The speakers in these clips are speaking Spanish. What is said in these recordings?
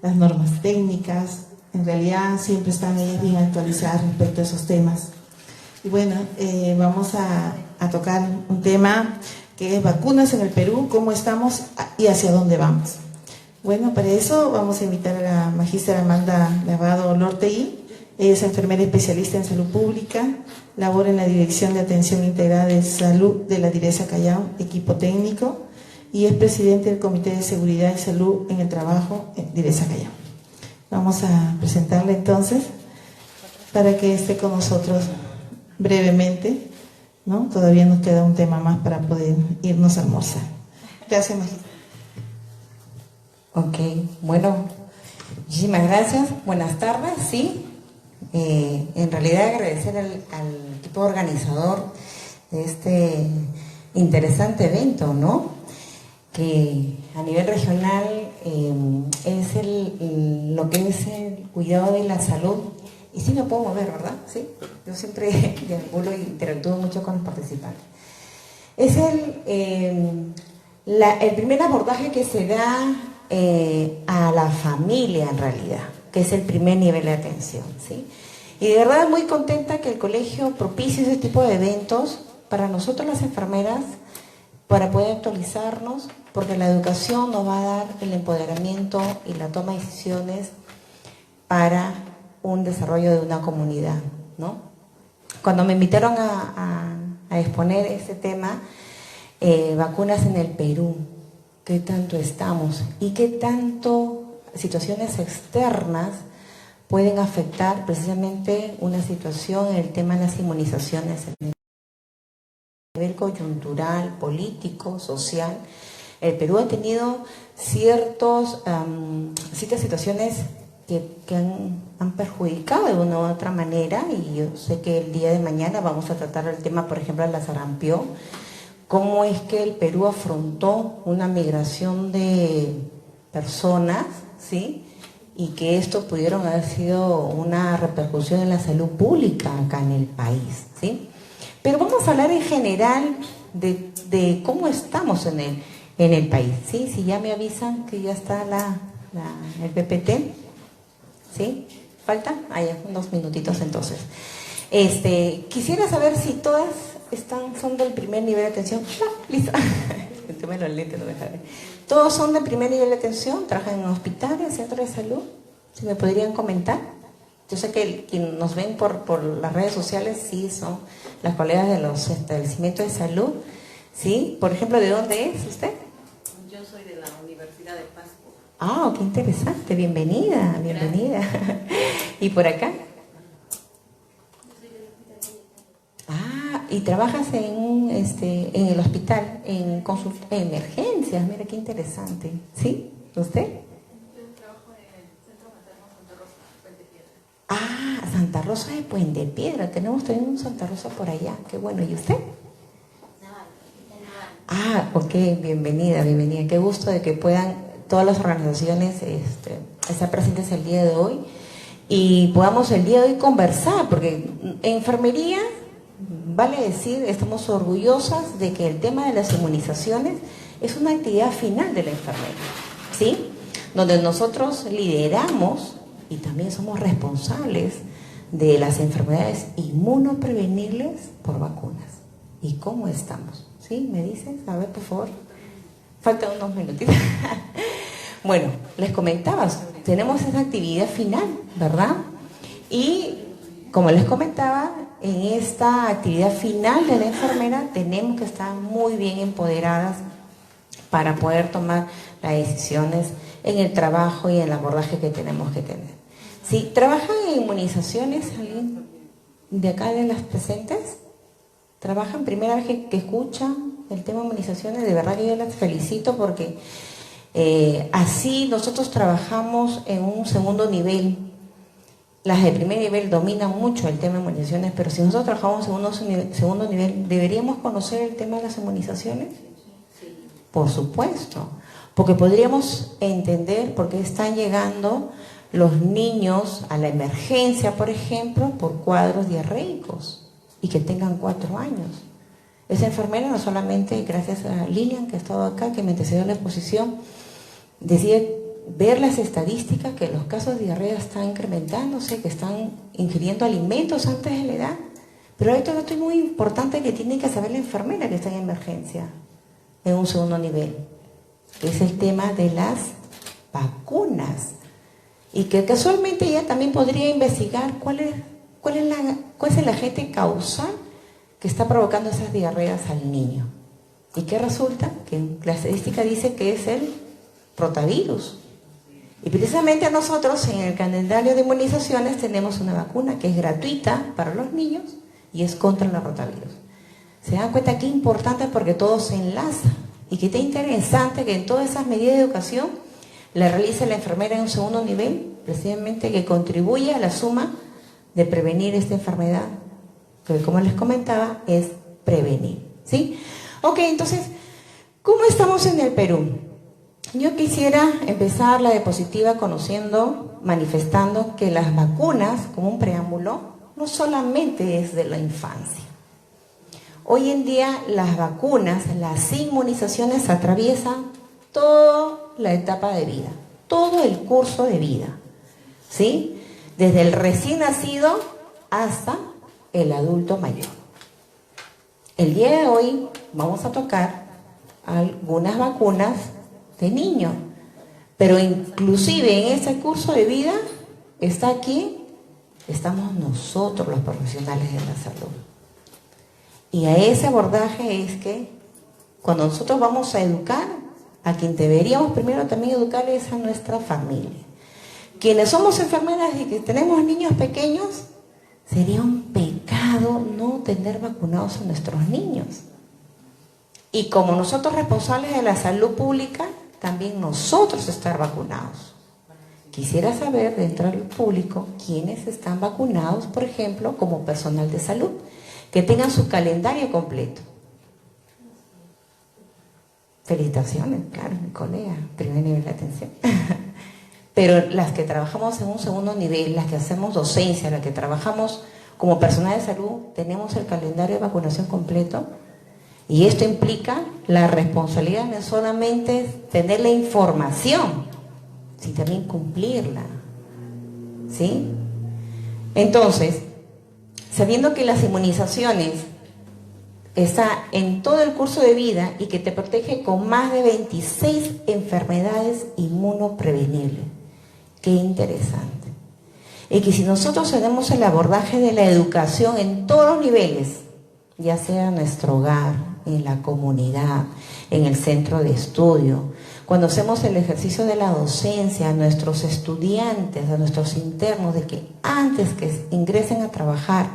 las normas técnicas. En realidad siempre están ellas bien actualizadas respecto a esos temas. Y bueno, vamos a tocar un tema que es vacunas en el Perú, cómo estamos y hacia dónde vamos. Bueno, para eso vamos a invitar a la magíster Amanda Lavado Lortegui. Ella es enfermera especialista en salud pública, labora en la Dirección de Atención Integrada de Salud de la DIRESA Callao, equipo técnico, y es presidente del Comité de Seguridad y Salud en el Trabajo en DIRESA Callao. Vamos a presentarla entonces para que esté con nosotros brevemente, ¿no? Todavía nos queda un tema más para poder irnos a almorzar. Gracias, magíster. Ok, bueno, muchísimas gracias. Buenas tardes, sí. En realidad agradecer al equipo organizador de este interesante evento, ¿no? Que a nivel regional es lo que es el cuidado de la salud. Y sí me puedo mover, ¿verdad? Sí. Yo siempre deambulo e interactúo mucho con los participantes. Es el primer abordaje que se da a la familia en realidad, que es el primer nivel de atención, ¿sí? Y de verdad muy contenta que el colegio propicie ese tipo de eventos para nosotros las enfermeras, para poder actualizarnos, porque la educación nos va a dar el empoderamiento y la toma de decisiones para un desarrollo de una comunidad, ¿no? Cuando me invitaron a exponer este tema, vacunas en el Perú, qué tanto estamos y qué tanto situaciones externas pueden afectar precisamente una situación en el tema de las inmunizaciones en el nivel coyuntural, político, social. El Perú ha tenido ciertas situaciones que han perjudicado de una u otra manera, y yo sé que el día de mañana vamos a tratar el tema, por ejemplo, de la sarampión, cómo es que el Perú afrontó una migración de personas, ¿sí? Y que esto pudieron haber sido una repercusión en la salud pública acá en el país, ¿sí? Pero vamos a hablar en general de cómo estamos en el país, ¿sí? Si ya me avisan que ya está el PPT, ¿sí? ¿Falta? Ya, unos minutitos entonces. Quisiera saber si todas son del primer nivel de atención. Listo. Los lentes, no me dejaré. Todos son del primer nivel de atención, trabajan en hospitales, centros de salud. Si me podrían comentar. Yo sé que quienes nos ven por las redes sociales sí son las colegas de los establecimientos de salud, ¿sí? Por ejemplo, ¿de dónde es usted? Yo soy de la Universidad de Pasco. Ah, qué interesante, bienvenida, bienvenida. ¿Y por acá? Y trabajas en el hospital, en emergencias, mira qué interesante. ¿Sí? ¿Usted? Yo trabajo en el Centro Materno Santa Rosa, Puente Piedra. Santa Rosa de Puente Piedra, tenemos también un Santa Rosa por allá, qué bueno. ¿Y usted? Ok, bienvenida, bienvenida. Qué gusto de que puedan todas las organizaciones estar presentes el día de hoy y podamos el día de hoy conversar, porque enfermería, vale decir, estamos orgullosas de que el tema de las inmunizaciones es una actividad final de la enfermera, ¿sí? Donde nosotros lideramos y también somos responsables de las enfermedades inmunoprevenibles por vacunas. ¿Y cómo estamos? ¿Sí? ¿Me dices? A ver, por favor. Faltan unos minutitos. Bueno, les comentaba, tenemos esa actividad final, ¿verdad? Y como les comentaba, en esta actividad final de la enfermera tenemos que estar muy bien empoderadas para poder tomar las decisiones en el trabajo y en el abordaje que tenemos que tener. ¿Sí? ¿Trabajan en inmunizaciones alguien de acá de las presentes? ¿Trabajan? Primera vez que escuchan el tema de inmunizaciones, de verdad que yo las felicito porque así nosotros trabajamos en un segundo nivel. Las de primer nivel dominan mucho el tema de inmunizaciones, pero si nosotros trabajamos en segundo nivel, ¿deberíamos conocer el tema de las inmunizaciones? Sí. Por supuesto, porque podríamos entender por qué están llegando los niños a la emergencia, por ejemplo, por cuadros diarreicos y que tengan 4 años. Esa enfermera, no solamente gracias a Lilian, que ha estado acá, que me antecedió en la exposición, decía ver las estadísticas que los casos de diarrea están incrementándose, que están ingiriendo alimentos antes de la edad. Pero hay otro dato muy importante que tiene que saber la enfermera que está en emergencia, en un segundo nivel, que es el tema de las vacunas. Y que casualmente ella también podría investigar cuál es el agente causal que está provocando esas diarreas al niño. ¿Y qué resulta? Que la estadística dice que es el rotavirus. Y precisamente nosotros en el calendario de inmunizaciones tenemos una vacuna que es gratuita para los niños y es contra el rotavirus. ¿Se dan cuenta qué importante? Porque todo se enlaza. Y qué interesante que en todas esas medidas de educación la realice la enfermera en un segundo nivel, precisamente que contribuye a la suma de prevenir esta enfermedad, que como les comentaba, es prevenir. ¿Sí? Ok, entonces, ¿cómo estamos en el Perú? Yo quisiera empezar la diapositiva manifestando que las vacunas, como un preámbulo, no solamente es de la infancia. Hoy en día las vacunas, las inmunizaciones atraviesan toda la etapa de vida, todo el curso de vida, ¿sí? Desde el recién nacido hasta el adulto mayor. El día de hoy vamos a tocar algunas vacunas de niños, pero inclusive en ese curso de vida estamos nosotros los profesionales de la salud. Y a ese abordaje es que cuando nosotros vamos a educar, a quien deberíamos primero también educar es a nuestra familia. Quienes somos enfermeras y que tenemos niños pequeños, sería un pecado no tener vacunados a nuestros niños. Y como nosotros responsables de la salud pública, también nosotros estar vacunados. Quisiera saber dentro del público quiénes están vacunados, por ejemplo, como personal de salud, que tengan su calendario completo. Felicitaciones, claro, mi colega, primer nivel de atención. Pero las que trabajamos en un segundo nivel, las que hacemos docencia, las que trabajamos como personal de salud, tenemos el calendario de vacunación completo. Y esto implica la responsabilidad no solamente tener la información, sino también cumplirla. ¿Sí? Entonces, sabiendo que las inmunizaciones están en todo el curso de vida y que te protege con más de 26 enfermedades inmunoprevenibles. Qué interesante. Y que si nosotros tenemos el abordaje de la educación en todos los niveles, ya sea en nuestro hogar, en la comunidad, en el centro de estudio, cuando hacemos el ejercicio de la docencia a nuestros estudiantes, a nuestros internos, de que antes que ingresen a trabajar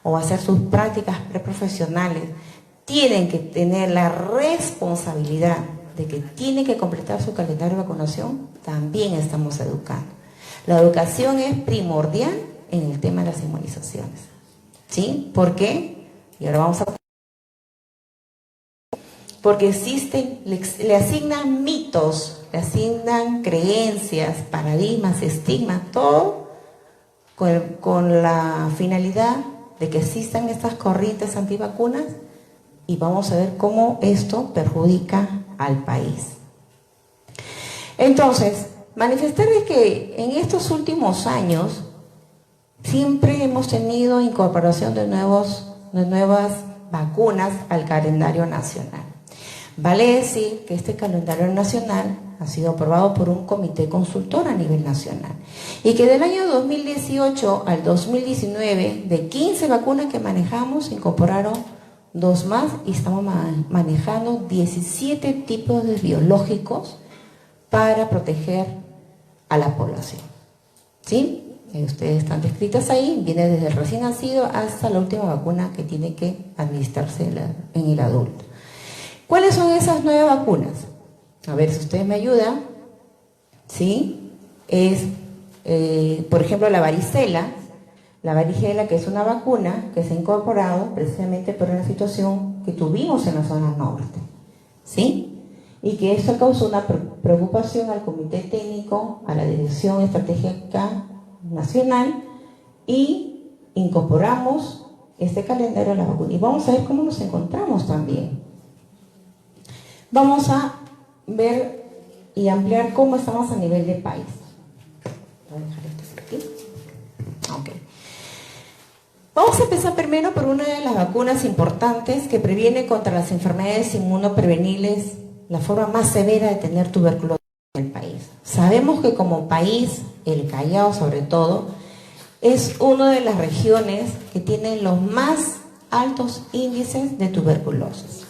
o a hacer sus prácticas preprofesionales, tienen que tener la responsabilidad de que tienen que completar su calendario de vacunación, también estamos educando. La educación es primordial en el tema de las inmunizaciones. ¿Sí? ¿Por qué? Y ahora vamos a... Porque existen, le asignan mitos, le asignan creencias, paradigmas, estigmas, todo con la finalidad de que existan estas corrientes antivacunas, y vamos a ver cómo esto perjudica al país. Entonces, manifestarles que en estos últimos años siempre hemos tenido incorporación de nuevas vacunas al calendario nacional. Vale decir que este calendario nacional ha sido aprobado por un comité consultor a nivel nacional y que del año 2018 al 2019, de 15 vacunas que manejamos, se incorporaron 2 más y estamos manejando 17 tipos de biológicos para proteger a la población. ¿Sí? Ustedes están descritas ahí, viene desde el recién nacido hasta la última vacuna que tiene que administrarse en el adulto. ¿Cuáles son esas 9 vacunas? A ver si ustedes me ayudan. ¿Sí? Es, por ejemplo, la varicela, que es una vacuna que se ha incorporado precisamente por una situación que tuvimos en la zona norte. ¿Sí? Y que esto causó una preocupación al Comité Técnico, a la Dirección Estratégica Nacional, y incorporamos este calendario a la vacuna. Y vamos a ver cómo nos encontramos también. Vamos a ver y ampliar cómo estamos a nivel de país. Voy a dejar esto por aquí. Ok. Vamos a empezar primero por una de las vacunas importantes que previene contra las enfermedades inmunoprevenibles, la forma más severa de tener tuberculosis en el país. Sabemos que como país, el Callao sobre todo, es una de las regiones que tienen los más altos índices de tuberculosis.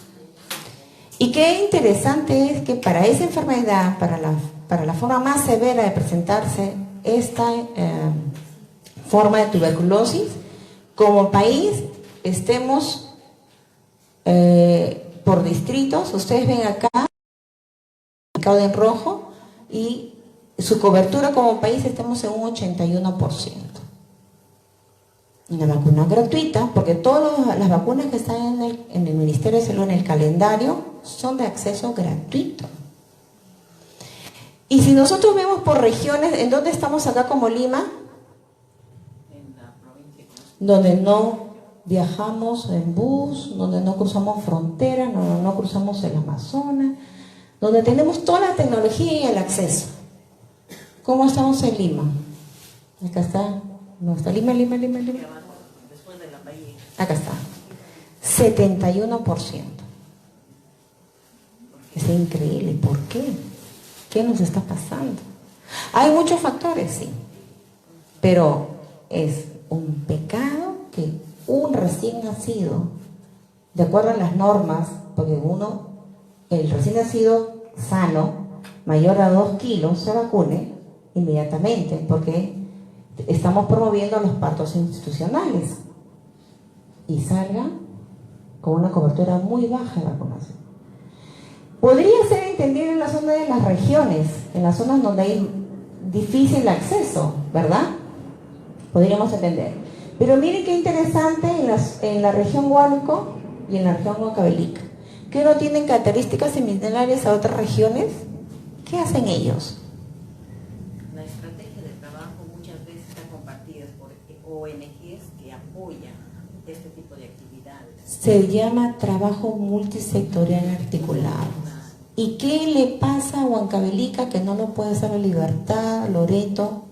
Y qué interesante es que para esa enfermedad, para la forma más severa de presentarse esta forma de tuberculosis, como país estemos por distritos. Ustedes ven acá, indicado en rojo, y su cobertura como país estamos en un 81%. Una vacuna gratuita, porque todas las vacunas que están en el Ministerio de Salud, en el calendario, son de acceso gratuito. Y si nosotros vemos por regiones, ¿en dónde estamos acá como Lima? Donde no viajamos en bus, donde no cruzamos fronteras, donde no cruzamos el Amazonas, donde tenemos toda la tecnología y el acceso. ¿Cómo estamos en Lima? Acá está, no está Lima. Acá está, 71%. Es increíble. ¿Por qué? ¿Qué nos está pasando? Hay muchos factores, sí, pero es un pecado que un recién nacido, de acuerdo a las normas, porque el recién nacido sano, mayor a 2 kilos, se vacune inmediatamente, porque estamos promoviendo los partos institucionales y salga con una cobertura muy baja de vacunación. Podría ser entendido en la zona de las regiones, en las zonas donde hay difícil acceso, ¿verdad? Podríamos entender. Pero miren qué interesante en la región Huánuco y en la región Huancavelica, que no tienen características similares a otras regiones. ¿Qué hacen ellos? La estrategia de trabajo muchas veces está compartida por ONGs que apoyan este tipo de actividades. Se llama trabajo multisectorial articulado. ¿Y qué le pasa a Huancavelica que no lo puede hacer a Libertad, Loreto,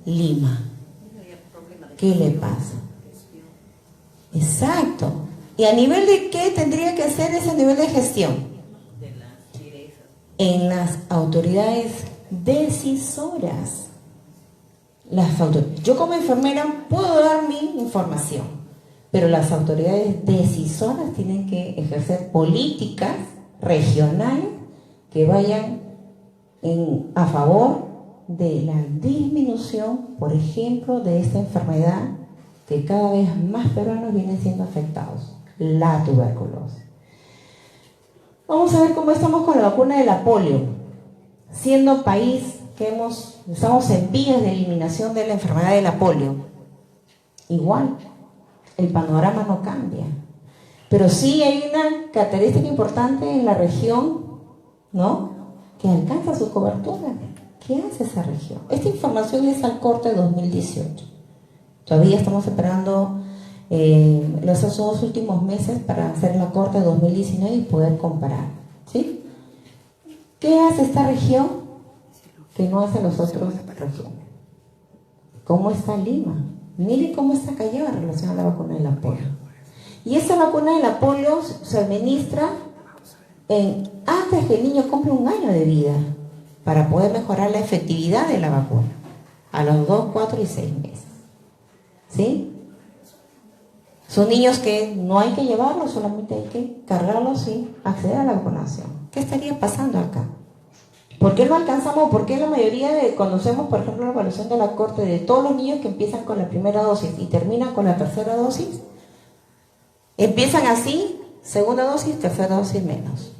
Lima? ¿Qué le pasa? Exacto. ¿Y a nivel de qué tendría que hacer ese nivel de gestión? De las direzas. En las autoridades decisoras. Yo como enfermera puedo dar mi información, pero las autoridades decisoras tienen que ejercer políticas regionales que vayan a favor de la disminución, por ejemplo, de esta enfermedad que cada vez más peruanos vienen siendo afectados, la tuberculosis. Vamos a ver cómo estamos con la vacuna de la polio, siendo país que estamos en vías de eliminación de la enfermedad de la polio. Igual, el panorama no cambia, pero sí hay una característica importante en la región, ¿no?, que alcanza su cobertura. ¿Qué hace esa región? Esta información es al corte de 2018. Todavía estamos esperando los 2 últimos meses para hacer la corte de 2019 y poder comparar, ¿sí? ¿Qué hace esta región que no hacen las otras regiones? ¿Cómo está Lima? Miren cómo está Callao en relación a la vacuna de la polio. Y esta vacuna de la polio se administra antes que el niño cumpla 1 año de vida, para poder mejorar la efectividad de la vacuna a los 2, 4 y 6 meses. ¿Sí? Son niños que no hay que llevarlos, solamente hay que cargarlos y acceder a la vacunación. ¿Qué estaría pasando acá? ¿Por qué no alcanzamos? ¿Por qué la mayoría cuando hacemos, por ejemplo, la evaluación de la corte de todos los niños que empiezan con la primera dosis y terminan con la tercera dosis, empiezan así, segunda dosis, tercera dosis menos?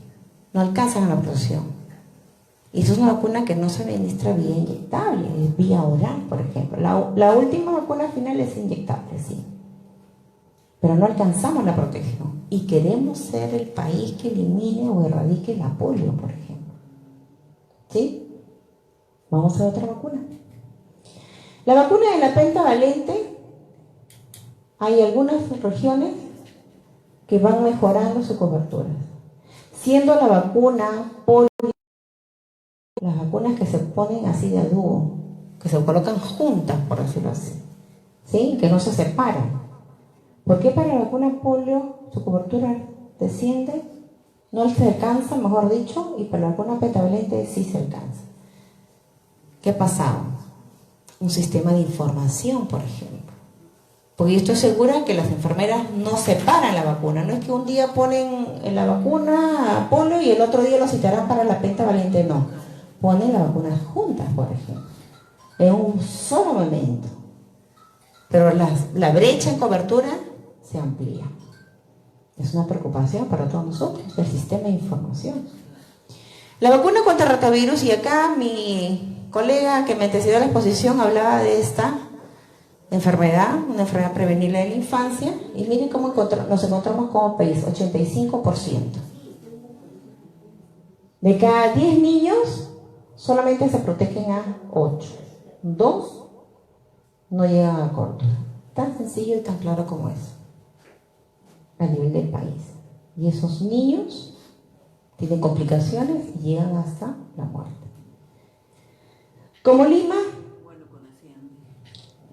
No alcanzan a la vacunación. Y eso es una vacuna que no se administra vía inyectable, es vía oral, por ejemplo. La última vacuna final es inyectable, sí. Pero no alcanzamos la protección. Y queremos ser el país que elimine o erradique la polio, por ejemplo. ¿Sí? Vamos a otra vacuna. La vacuna de la pentavalente, hay algunas regiones que van mejorando su cobertura. Siendo la vacuna polio las vacunas que se ponen así de a dúo, que se colocan juntas, por decirlo así, ¿sí? Que no se separan. ¿Por qué para la vacuna polio su cobertura desciende? No se alcanza, mejor dicho, y para la vacuna pentavalente sí se alcanza. ¿Qué pasaba? Un sistema de información, por ejemplo. Porque yo estoy segura que las enfermeras no separan la vacuna. No es que un día ponen la vacuna a polio y el otro día lo citarán para la pentavalente, no. Ponen las vacunas juntas, por ejemplo, en un solo momento. Pero la brecha en cobertura se amplía. Es una preocupación para todos nosotros, el sistema de información. La vacuna contra rotavirus, y acá mi colega que me antecedió a la exposición hablaba de esta enfermedad, una enfermedad prevenible de la infancia, y miren cómo nos encontramos como país, 85%. De cada 10 niños, solamente se protegen a 8. 2 no llegan a cobertura. Tan sencillo y tan claro como eso, a nivel del país. Y esos niños tienen complicaciones y llegan hasta la muerte. Como Lima,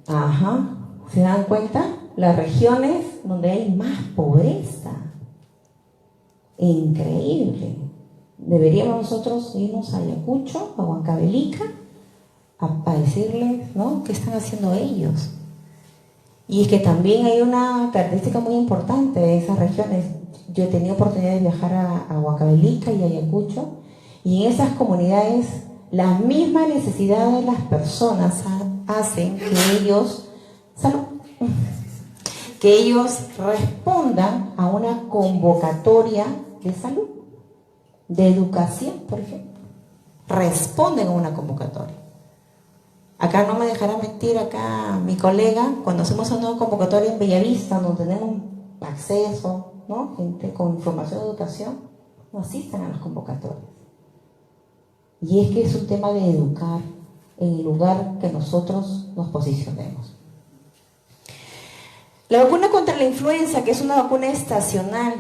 ajá, ¿se dan cuenta? Las regiones donde hay más pobreza. Increíble. Deberíamos nosotros irnos a Ayacucho, a Huancavelica, a decirles, ¿no?, qué están haciendo ellos. Y es que también hay una característica muy importante de esas regiones. Yo he tenido oportunidad de viajar a Huancavelica y Ayacucho, y en esas comunidades las mismas necesidades de las personas hacen que ellos respondan a una convocatoria de salud, de educación, por ejemplo. Responden a una convocatoria. Acá no me dejará mentir, acá mi colega, cuando hacemos una convocatoria en Bellavista, donde tenemos acceso, ¿no?, gente con información de educación, no asisten a las convocatorias. Y es que es un tema de educar en el lugar que nosotros nos posicionemos. La vacuna contra la influenza, que es una vacuna estacional,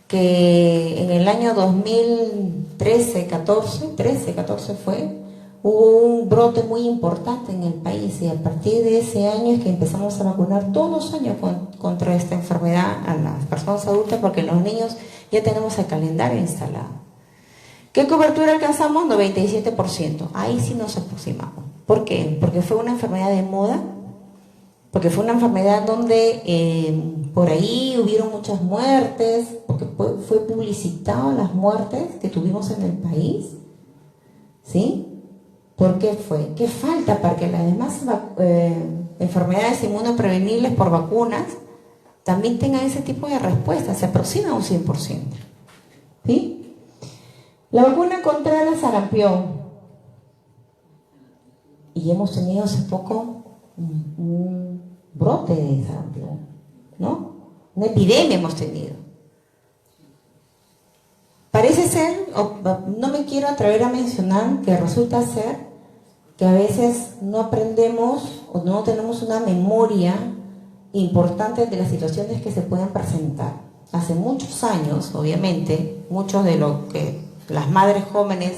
que en el año 13-14 hubo un brote muy importante en el país, y a partir de ese año es que empezamos a vacunar todos los años contra esta enfermedad a las personas adultas, porque los niños ya tenemos el calendario instalado. ¿Qué cobertura alcanzamos? 97%. Ahí sí nos aproximamos. ¿Por qué? Porque fue una enfermedad de moda, porque fue una enfermedad donde por ahí hubieron muchas muertes, porque fue publicitado las muertes que tuvimos en el país, ¿sí? ¿Por qué fue? ¿Qué falta para que las demás enfermedades inmunoprevenibles por vacunas también tengan ese tipo de respuesta? Se aproxima a un 100%. ¿Sí? La vacuna contra el sarampión. Y hemos tenido hace poco un brote de sarampión, ¿no? Una epidemia hemos tenido. Parece ser, no me quiero atrever a mencionar, que resulta ser que a veces no aprendemos o no tenemos una memoria importante de las situaciones que se pueden presentar. Hace muchos años, obviamente, muchos de los que las madres jóvenes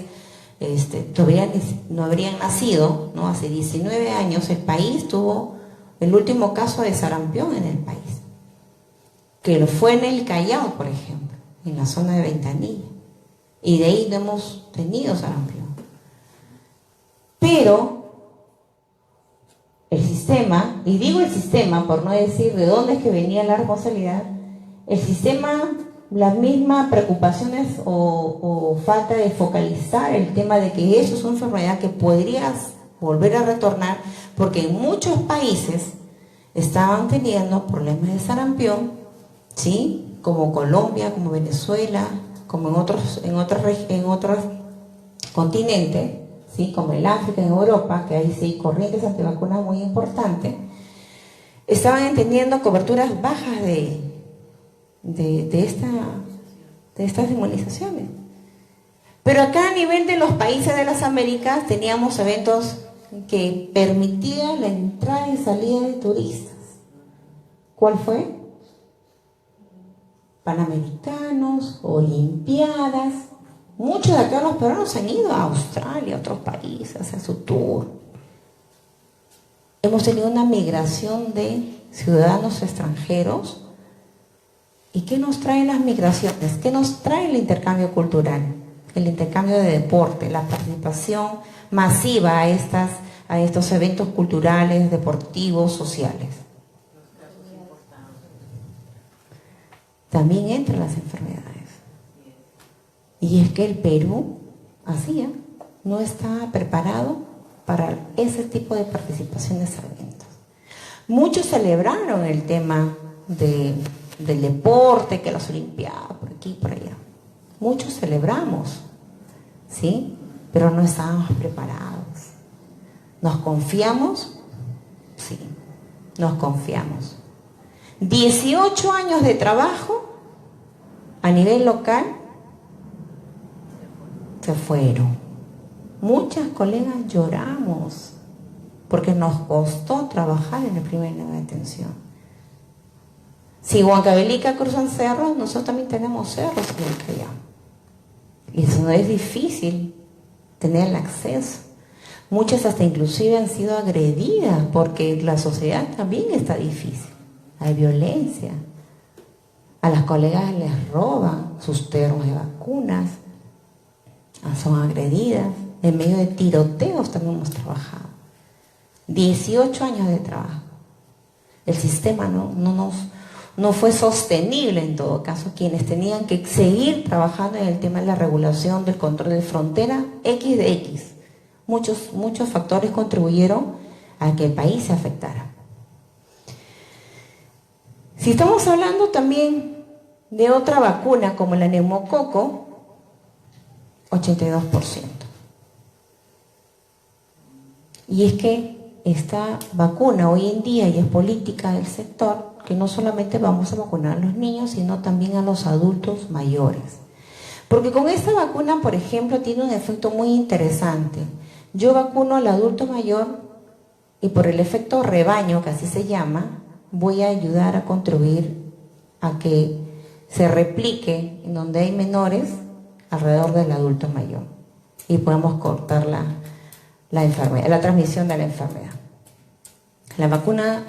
todavía no habrían nacido, ¿no? Hace 19 años el país tuvo el último caso de sarampión en el país, que lo fue en el Callao, por ejemplo, en la zona de Ventanilla, y de ahí no hemos tenido sarampión. Pero el sistema, y digo el sistema por no decir de dónde es que venía la responsabilidad, el sistema, las mismas preocupaciones o falta de focalizar el tema de que eso es una enfermedad que podrías volver a retornar, porque en muchos países estaban teniendo problemas de sarampión, ¿sí?, como Colombia, como Venezuela, como en otros continentes, ¿sí?, como el África, en Europa, que ahí sí hay corrientes antivacunas muy importantes, estaban teniendo coberturas bajas de estas inmunizaciones. Pero acá a nivel de los países de las Américas teníamos eventos que permitían la entrada y salida de turistas. ¿Cuál fue? Panamericanos, Olimpiadas, Muchos de acá los peruanos han ido a Australia, a otros países, a hacer su tour. Hemos tenido una migración de ciudadanos extranjeros. ¿Y qué nos traen las migraciones? ¿Qué nos trae el intercambio cultural? El intercambio de deporte, la participación masiva a estos eventos culturales, deportivos, sociales. También entran las enfermedades. Y es que el Perú, así, no está preparado para ese tipo de participaciones a eventos. Muchos celebraron el tema del deporte, que las olimpiadas, por aquí y por allá. Muchos celebramos, ¿sí? Pero no estábamos preparados. ¿Nos confiamos? Sí, nos confiamos. 18 años de trabajo a nivel local se fueron. Muchas colegas lloramos porque nos costó trabajar en el primer nivel de atención. Si Huancavelica cruzan cerros, nosotros también tenemos cerros en el Callao. Y eso no es difícil tener el acceso. Muchas hasta inclusive han sido agredidas porque la sociedad también está difícil. Hay violencia. A las colegas les roban sus termos de vacunas. Son agredidas. En medio de tiroteos también hemos trabajado. 18 años de trabajo. El sistema no fue sostenible en todo caso. Quienes tenían que seguir trabajando en el tema de la regulación del control de frontera, X de X. Muchos factores contribuyeron a que el país se afectara. Si estamos hablando también de otra vacuna como la neumococo, 82%. Y es que esta vacuna hoy en día, y es política del sector, que no solamente vamos a vacunar a los niños, sino también a los adultos mayores. Porque con esta vacuna, por ejemplo, tiene un efecto muy interesante. Yo vacuno al adulto mayor y por el efecto rebaño, que así se llama, voy a ayudar a contribuir a que se replique en donde hay menores alrededor del adulto mayor y podemos cortar la enfermedad, la transmisión de la enfermedad. La vacuna,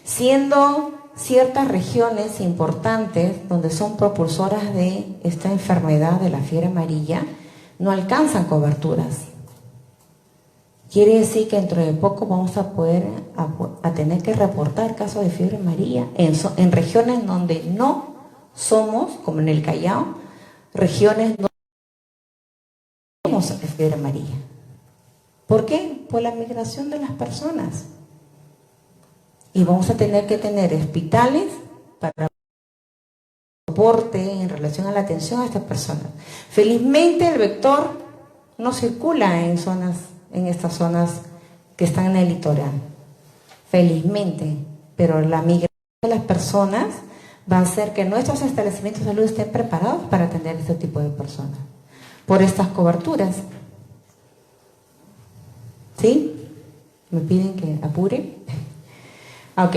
siendo ciertas regiones importantes donde son propulsoras de esta enfermedad de la fiebre amarilla, no alcanzan coberturas. Quiere decir que dentro de poco vamos a tener que reportar casos de fiebre amarilla en regiones donde no somos, como en el Callao, regiones donde no tenemos fiebre amarilla. ¿Por qué? Por la migración de las personas. Y vamos a tener que tener hospitales para soporte en relación a la atención a estas personas. Felizmente el vector no circula en estas zonas que están en el litoral. Felizmente, pero la migración de las personas va a hacer que nuestros establecimientos de salud estén preparados para atender a este tipo de personas, por estas coberturas. ¿Sí? ¿Me piden que apure? Ok.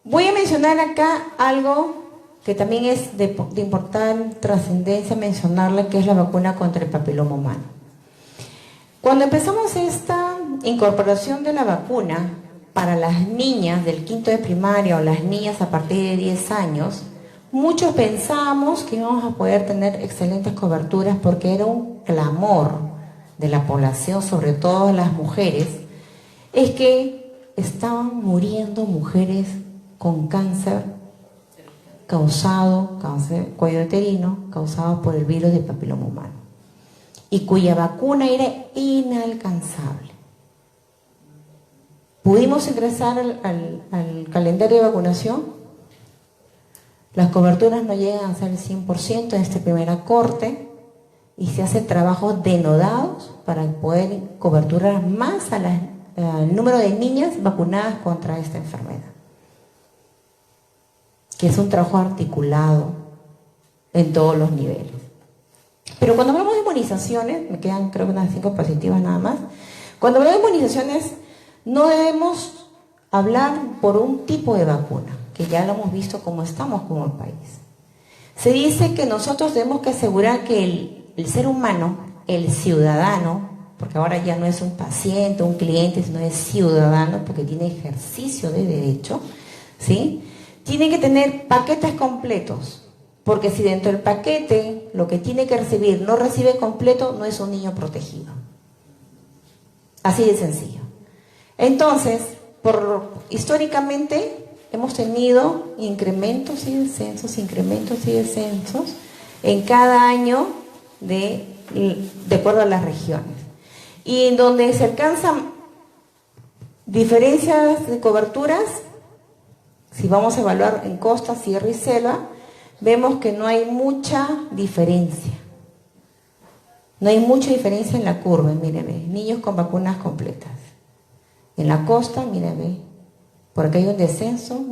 Voy a mencionar acá algo que también es de importante trascendencia mencionarle, que es la vacuna contra el papiloma humano. Cuando empezamos esta incorporación de la vacuna para las niñas del quinto de primaria o las niñas a partir de 10 años, muchos pensábamos que íbamos a poder tener excelentes coberturas porque era un clamor de la población, sobre todo las mujeres, es que estaban muriendo mujeres con cáncer cuello uterino, causado por el virus del papiloma humano, y cuya vacuna era inalcanzable. ¿Pudimos ingresar al calendario de vacunación? Las coberturas no llegan a ser el 100% en este primer corte y se hacen trabajos denodados para poder coberturar más al número de niñas vacunadas contra esta enfermedad, que es un trabajo articulado en todos los niveles. Pero cuando hablamos de inmunizaciones, me quedan creo que unas 5 diapositivas nada más, cuando hablamos de inmunizaciones no debemos hablar por un tipo de vacuna, que ya lo hemos visto como estamos como país, Se dice que nosotros tenemos que asegurar que el ser humano, el ciudadano, porque ahora ya no es un paciente, un cliente, sino es ciudadano, porque tiene ejercicio de derecho, ¿sí? Tiene que tener paquetes completos, porque si dentro del paquete lo que tiene que recibir no recibe completo, no es un niño protegido. Así de sencillo. Entonces, históricamente hemos tenido incrementos y descensos en cada año de acuerdo a las regiones. Y en donde se alcanzan diferencias de coberturas, si vamos a evaluar en costa, sierra y selva, vemos que no hay mucha diferencia. No hay mucha diferencia en la curva, mire, ve, niños con vacunas completas. En la costa, mire, ve, por acá hay un descenso.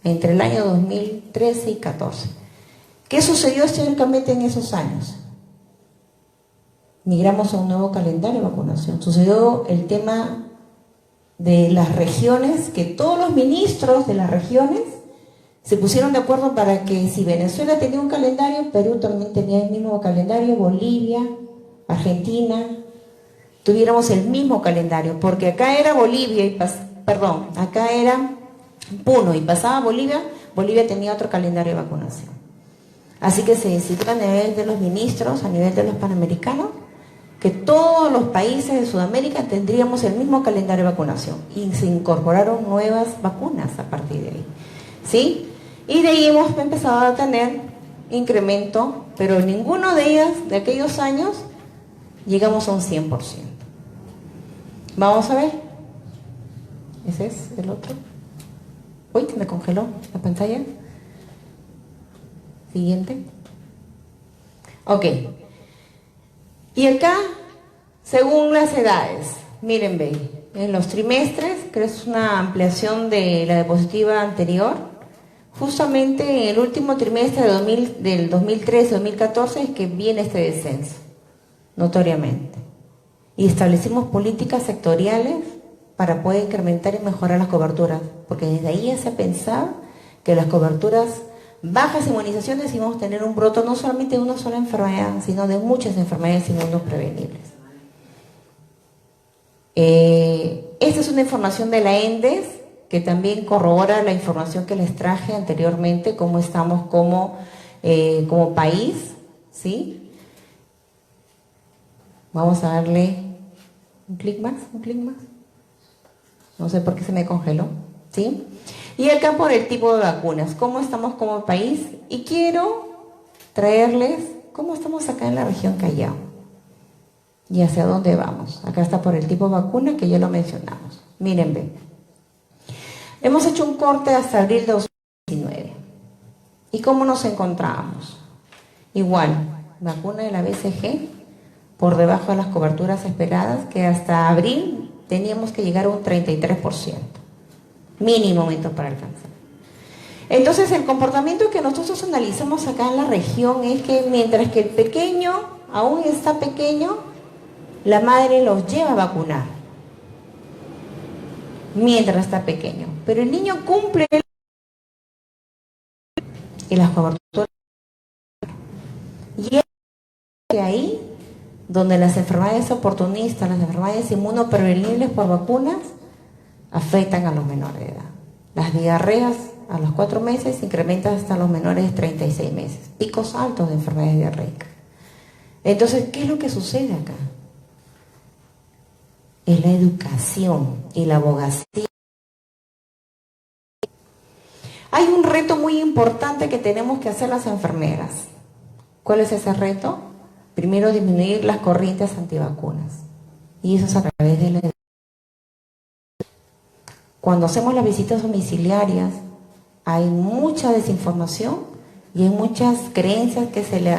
Entre el año 2013 y 14. ¿Qué sucedió históricamente en esos años? Migramos a un nuevo calendario de vacunación. Sucedió el tema de las regiones, que todos los ministros de las regiones se pusieron de acuerdo para que si Venezuela tenía un calendario, Perú también tenía el mismo calendario, Bolivia, Argentina, tuviéramos el mismo calendario, porque acá era Bolivia acá era Puno y pasaba Bolivia, Bolivia tenía otro calendario de vacunación. Así que se decidió a nivel de los ministros, a nivel de los panamericanos, que todos los países de Sudamérica tendríamos el mismo calendario de vacunación y se incorporaron nuevas vacunas a partir de ahí, ¿sí? Y de ahí hemos empezado a tener incremento, pero en ninguno de ellas, de aquellos años, llegamos a un 100%. Vamos a ver. Ese es el otro. Uy, me congeló la pantalla. Siguiente. Ok. Y acá, según las edades, miren, ve, en los trimestres, que es una ampliación de la diapositiva anterior, justamente en el último trimestre del 2013-2014 es que viene este descenso, notoriamente. Y establecimos políticas sectoriales para poder incrementar y mejorar las coberturas, porque desde ahí ya se pensaba que las coberturas bajas inmunizaciones íbamos a tener un brote no solamente de una sola enfermedad, sino de muchas enfermedades inmunoprevenibles. Esta es una información de la ENDES que también corrobora la información que les traje anteriormente, cómo estamos como país, ¿sí? Vamos a darle un clic más. No sé por qué se me congeló, ¿sí? Y acá por el tipo de vacunas, cómo estamos como país, y quiero traerles cómo estamos acá en la región Callao y hacia dónde vamos. Acá está por el tipo de vacuna que ya lo mencionamos. Miren, ven. Hemos hecho un corte hasta abril de 2019. ¿Y cómo nos encontrábamos? Igual, vacuna de la BCG por debajo de las coberturas esperadas, que hasta abril teníamos que llegar a un 33%. Mínimo momento para alcanzar. Entonces el comportamiento que nosotros analizamos acá en la región es que mientras que el pequeño aún está pequeño, la madre los lleva a vacunar mientras está pequeño, pero el niño cumple y las coberturas, y es ahí donde las enfermedades oportunistas, las enfermedades inmunoprevenibles por vacunas afectan a los menores de edad. Las diarreas a los 4 meses se incrementan hasta los menores de 36 meses. Picos altos de enfermedades diarreicas. Entonces, ¿qué es lo que sucede acá? Es la educación y la abogacía. Hay un reto muy importante que tenemos que hacer las enfermeras. ¿Cuál es ese reto? Primero, disminuir las corrientes antivacunas. Y eso es a través de la educación. Cuando hacemos las visitas domiciliarias, hay mucha desinformación y hay muchas creencias que se le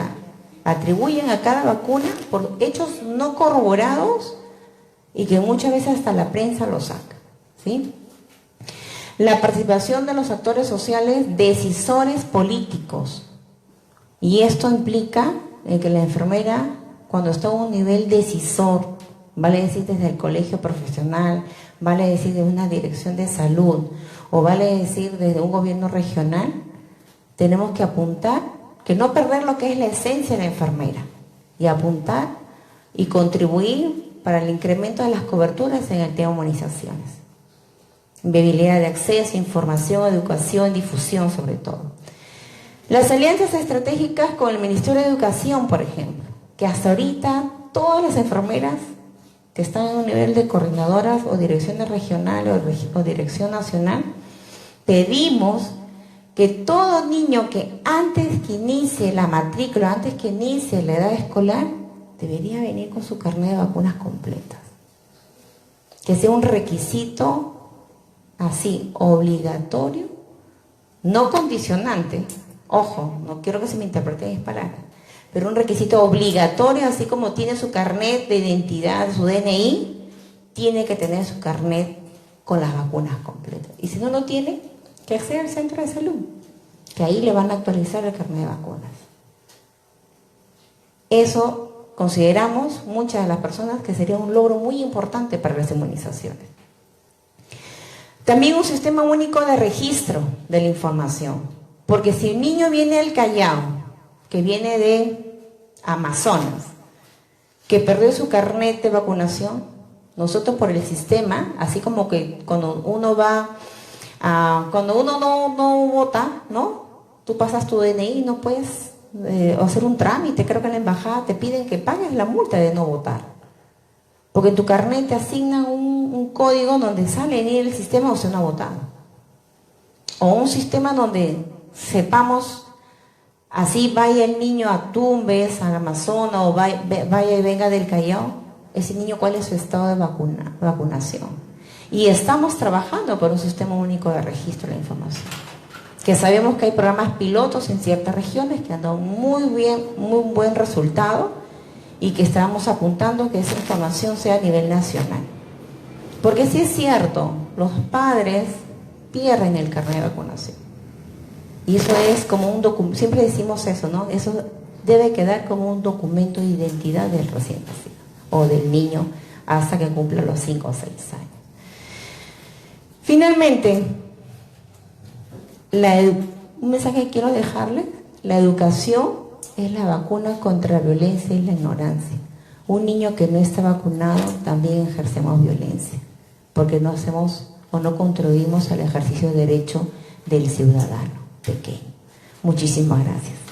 atribuyen a cada vacuna por hechos no corroborados y que muchas veces hasta la prensa lo saca, ¿sí? La participación de los actores sociales, decisores políticos. Y esto implica que la enfermera, cuando está a un nivel decisor, vale decir desde el colegio profesional, vale decir de una dirección de salud o vale decir desde un gobierno regional, tenemos que apuntar, que no perder lo que es la esencia de la enfermera, y apuntar y contribuir para el incremento de las coberturas en el tema de inmunizaciones. Viabilidad de acceso, información, educación, difusión sobre todo. Las alianzas estratégicas con el Ministerio de Educación, por ejemplo, que hasta ahorita todas las enfermeras que están en un nivel de coordinadoras o direcciones regionales o dirección nacional, pedimos que todo niño que antes que inicie la matrícula, antes que inicie la edad escolar, debería venir con su carnet de vacunas completas. Que sea un requisito así, obligatorio, no condicionante. Ojo, no quiero que se me interpreten mis palabras, pero un requisito obligatorio, así como tiene su carnet de identidad, su DNI, tiene que tener su carnet con las vacunas completas. Y si no lo tiene, que acceda al centro de salud, que ahí le van a actualizar el carnet de vacunas. Eso consideramos muchas de las personas que sería un logro muy importante para las inmunizaciones. También un sistema único de registro de la información, porque si un niño viene del Callao, que viene de Amazonas, que perdió su carnet de vacunación, nosotros por el sistema, así como que cuando uno va cuando uno no vota, ¿no? Tú pasas tu DNI y no puedes hacer un trámite, creo que en la embajada te piden que pagues la multa de no votar. Porque en tu carnet te asignan un código donde sale ni el sistema usted no ha votado. O un sistema donde sepamos, así vaya el niño a Tumbes, al Amazonas, o vaya y venga del Callao, ese niño cuál es su estado de vacunación. Y estamos trabajando por un sistema único de registro de la información, que sabemos que hay programas pilotos en ciertas regiones que han dado muy buen resultado y que estamos apuntando que esa información sea a nivel nacional. Porque sí es cierto, los padres pierden el carnet de vacunación. Y eso es como un documento, siempre decimos eso, ¿no? Eso debe quedar como un documento de identidad del recién nacido o del niño hasta que cumpla los 5 o 6 años. Finalmente, un mensaje que quiero dejarles: la educación es la vacuna contra la violencia y la ignorancia. Un niño que no está vacunado también ejercemos violencia, porque no hacemos o no contribuimos al ejercicio de derecho del ciudadano pequeño. Muchísimas gracias.